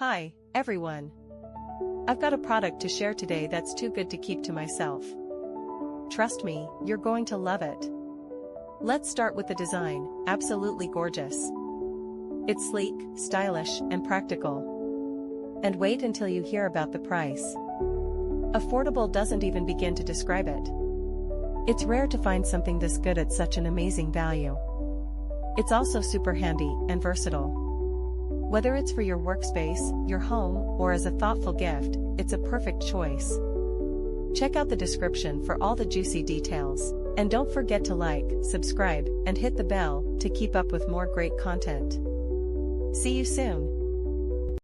Hi, everyone. I've got a product to share today that's too good to keep to myself. Trust me, you're going to love it. Let's start with the design, absolutely gorgeous. It's sleek, stylish, and practical. And wait until you hear about the price. Affordable doesn't even begin to describe it. It's rare to find something this good at such an amazing value. It's also super handy and versatile. Whether it's for your workspace, your home, or as a thoughtful gift, it's a perfect choice. Check out the description for all the juicy details, and don't forget to like, subscribe, and hit the bell to keep up with more great content. See you soon.